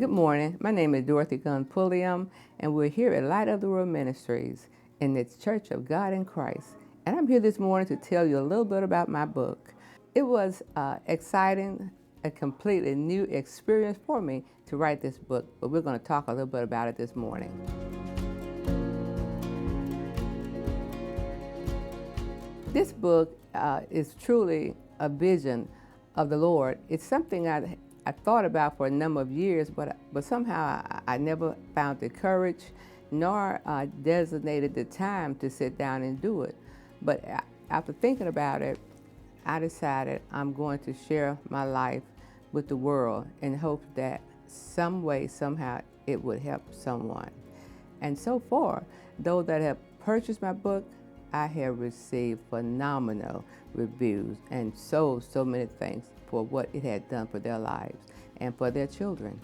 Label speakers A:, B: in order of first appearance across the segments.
A: Good morning. My name is Dorothy Gunn Pulliam, and we're here at Light of the World Ministries in the Church of God in Christ. And I'm here this morning to tell you a little bit about my book. It was exciting, a completely new experience for me to write this book, but we're going to talk a little bit about it this morning. This book is truly a vision of the Lord. It's something I thought about for a number of years, but somehow I never found the courage nor designated the time to sit down and do it. But after thinking about it, I decided I'm going to share my life with the world in hopes that some way, somehow, it would help someone. And so far, those that have purchased my book, I have received phenomenal reviews and so many things for what it had done for their lives and for their children.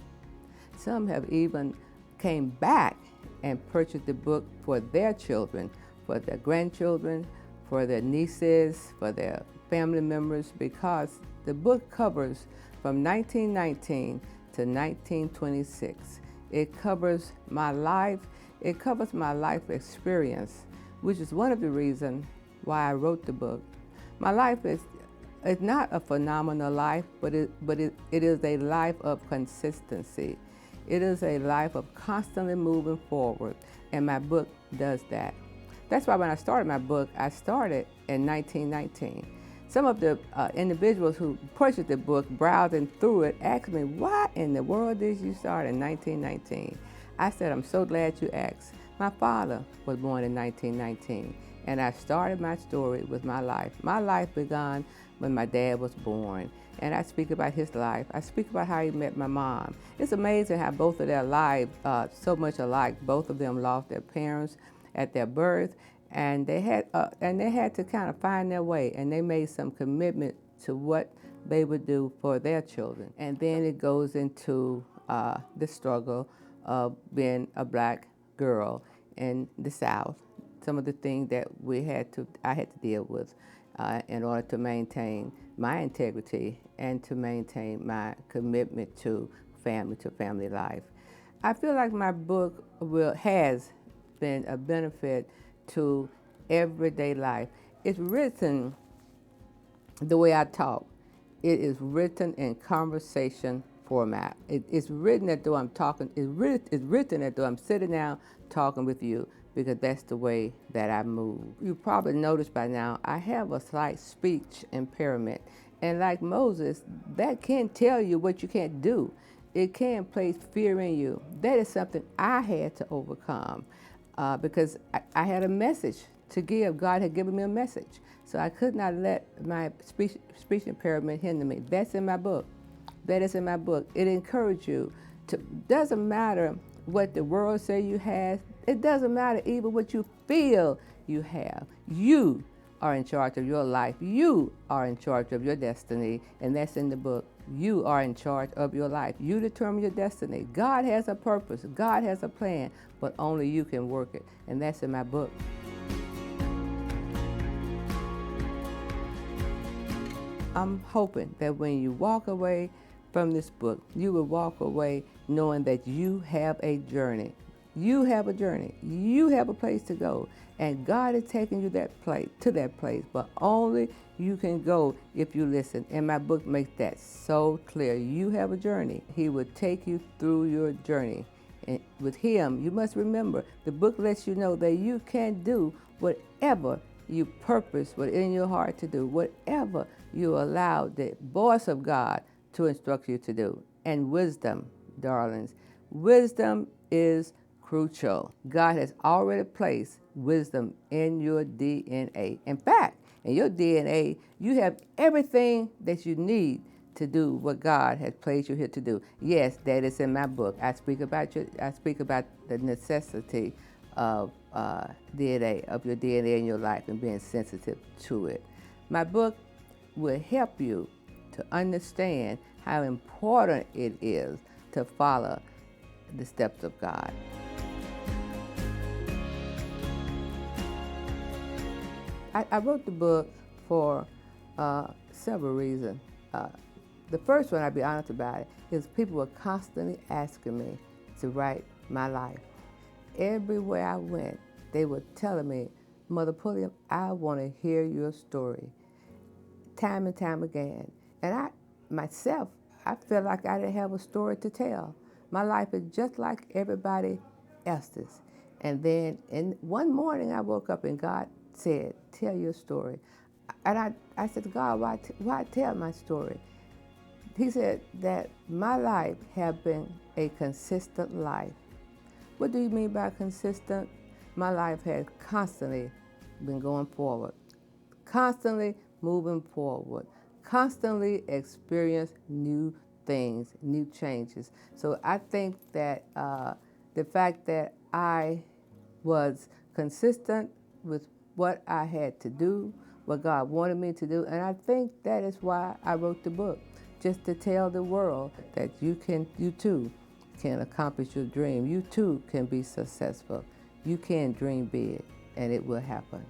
A: Some have even came back and purchased the book for their children, for their grandchildren, for their nieces, for their family members, because the book covers from 1919 to 1926. It covers my life. It covers my life experience, which is one of the reasons why I wrote the book. My life is not a phenomenal life, but it is a life of consistency. It is a life of constantly moving forward, and my book does that. That's why when I started my book, I started in 1919. Some of the individuals who purchased the book, browsing through it, asked me, why in the world did you start in 1919? I said, I'm so glad you asked. My father was born in 1919, and I started my story with my life. My life began when my dad was born, and I speak about his life. I speak about how he met my mom. It's amazing how both of their lives are so much alike. Both of them lost their parents at their birth, and they had to kind of find their way, and they made some commitment to what they would do for their children. And then it goes into the struggle of being a black girl in the South. Some of the things that I had to deal with in order to maintain my integrity and to maintain my commitment to family life. I feel like my book has been a benefit to everyday life. It's written the way I talk. It is written in conversation format. It's written as though I'm talking. It's written as though I'm sitting down talking with you, because that's the way that I move. You probably noticed by now I have a slight speech impairment, and like Moses, that can tell you what you can't do. It can place fear in you. That is something I had to overcome because I had a message to give. God had given me a message, so I could not let my speech impairment hinder me. That's in my book. That is in my book. It encourages you to, doesn't matter what the world say you have. It doesn't matter even what you feel you have. You are in charge of your life. You are in charge of your destiny, and that's in the book. You are in charge of your life. You determine your destiny. God has a purpose. God has a plan, but only you can work it, and that's in my book. I'm hoping that when you walk away from this book, you will walk away knowing that you have a journey. You have a journey. You have a place to go, and God is taking you to that place, but only you can go if you listen. And my book makes that so clear. You have a journey. He will take you through your journey. And with Him, you must remember, the book lets you know that you can do whatever you purpose within your heart to do, whatever you allow the voice of God to instruct you to do. And wisdom, darlings, wisdom is crucial. God has already placed wisdom in your DNA. In fact, in your DNA, you have everything that you need to do what God has placed you here to do. Yes, that is in my book. I speak about the necessity of DNA, of your DNA in your life, and being sensitive to it. My book will help you to understand how important it is to follow the steps of God. I wrote the book for several reasons. the first one, I'll be honest about it, is people were constantly asking me to write my life. Everywhere I went, they were telling me, Mother Pulliam, I want to hear your story, time and time again. And I, myself, I felt like I didn't have a story to tell. My life is just like everybody else's. And then one morning I woke up and God said, tell your story. And I said, God, why tell my story? He said that my life have been a consistent life. What do you mean by consistent? My life has constantly been going forward, constantly moving forward, constantly experience new things, new changes. So I think that the fact that I was consistent with what I had to do, what God wanted me to do, and I think that is why I wrote the book, just to tell the world that you too can accomplish your dream. You too can be successful. You can dream big, and it will happen.